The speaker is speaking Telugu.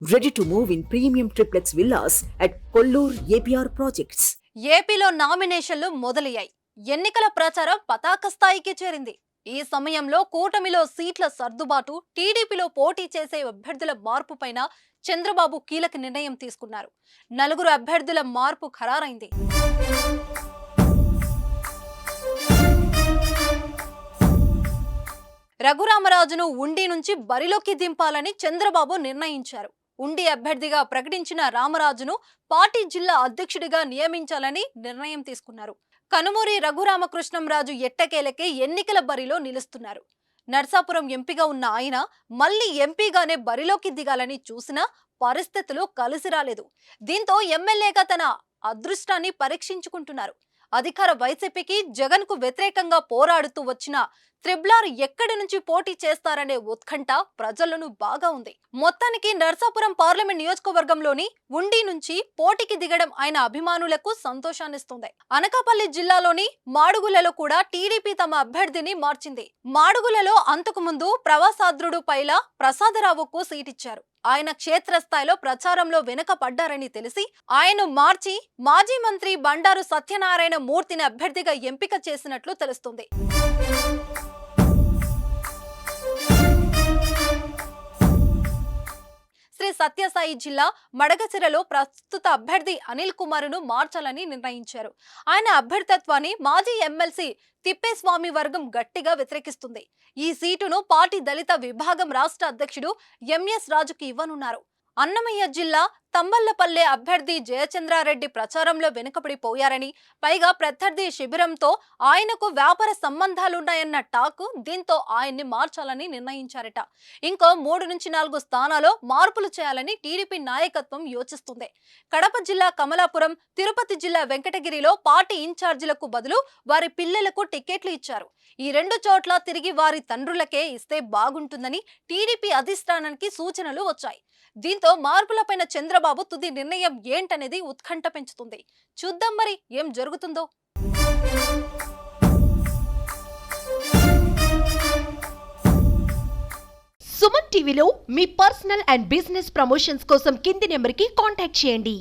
Ready to move in premium triplex villas at Kollur APR Projects. ఏపీలో నామినేషన్లు మొదలయ్యాయి. ఎన్నికల ప్రచారం పతాక స్థాయికి చేరింది. ఈ సమయంలో కూటమిలో సీట్ల సర్దుబాటు, టీడీపీలో పోటీ చేసే అభ్యర్థుల మార్పు పైన చంద్రబాబు కీలక నిర్ణయం తీసుకున్నారు. 4 అభ్యర్థుల మార్పు ఖరారైంది. రఘురామరాజును ఉండి నుంచి బరిలోకి దింపాలని చంద్రబాబు నిర్ణయించారు. ఉండి అభ్యర్థిగా ప్రకటించిన రామరాజును పార్టీ జిల్లా అధ్యక్షుడిగా నియమించాలని నిర్ణయం తీసుకున్నారు. కనుమూరి రఘురామకృష్ణంరాజు ఎట్టకేలకే ఎన్నికల బరిలో నిలుస్తున్నారు. నర్సాపురం ఎంపీగా ఉన్న ఆయన మళ్లీ ఎంపీగానే బరిలోకి దిగాలని చూసినా పరిస్థితులు కలిసి రాలేదు. దీంతో ఎమ్మెల్యేగా తన అదృష్టాన్ని పరీక్షించుకుంటున్నారు. అధికార వైసీపీకి జగన్ కు వ్యతిరేకంగా పోరాడుతూ వచ్చిన త్రిబ్లార్ ఎక్కడి నుంచి పోటీ చేస్తారనే ఉత్కంఠ ప్రజలను బాగా ఉంది. మొత్తానికి నర్సాపురం పార్లమెంట్ నియోజకవర్గంలోని ఉండి నుంచి పోటీకి దిగడం ఆయన అభిమానులకు సంతోషాన్నిస్తుంది. అనకాపల్లి జిల్లాలోని మాడుగులలో కూడా టీడీపీ తమ అభ్యర్థిని మార్చింది. మాడుగులలో అంతకు ముందు ప్రవాసాద్రుడు పైల ప్రసాదరావుకు సీటిచ్చారు. ఆయన క్షేత్రస్థాయిలో ప్రచారంలో వెనుకపడ్డారని తెలిసి ఆయన మార్చి మాజీ మంత్రి బండారు సత్యనారాయణ మూర్తిని అభ్యర్థిగా ఎంపిక చేసినట్లు తెలుస్తుంది. శ్రీ సత్యసాయి జిల్లా మడగసిరలో ప్రస్తుత అభ్యర్థి అనిల్ కుమార్ను మార్చాలని నిర్ణయించారు. ఆయన అభ్యర్థిత్వాన్ని మాజీ ఎమ్మెల్సీ తిప్పేస్వామి వర్గం గట్టిగా వ్యతిరేకిస్తుంది. ఈ సీటును పార్టీ దళిత విభాగం రాష్ట్ర అధ్యక్షుడు ఎంఎస్ రాజుకి ఇవ్వనున్నారు. అన్నమయ్య జిల్లా తంబళ్లపల్లె అభ్యర్థి జయచంద్రారెడ్డి ప్రచారంలో వెనుకబడిపోయారని, పైగా ప్రత్యర్థి శిబిరంతో ఆయనకు వ్యాపార సంబంధాలున్నాయన్న టాక్. దీంతో ఆయన్ని మార్చాలని నిర్ణయించారట. ఇంకో 3 నుంచి 4 స్థానాల్లో మార్పులు చేయాలని టీడీపీ నాయకత్వం యోచిస్తుంది. కడప జిల్లా కమలాపురం, తిరుపతి జిల్లా వెంకటగిరిలో పార్టీ ఇన్ఛార్జీలకు బదులు వారి పిల్లలకు టికెట్లు ఇచ్చారు. ఈ 2 చోట్ల తిరిగి వారి తండ్రులకే ఇస్తే బాగుంటుందని టీడీపీ అధిష్టానానికి సూచనలు వచ్చాయి. దీంతో మార్పులపైన చంద్రబాబు తుది నిర్ణయం ఏంటనేది ఉత్కంఠ పెంచుతుంది. చూద్దాం మరి ఏం జరుగుతుందో. సుమన్ టీవీలో మీ పర్సనల్ అండ్ బిజినెస్ ప్రమోషన్స్ కోసం కింది నెంబర్కి కాంటాక్ట్ చేయండి.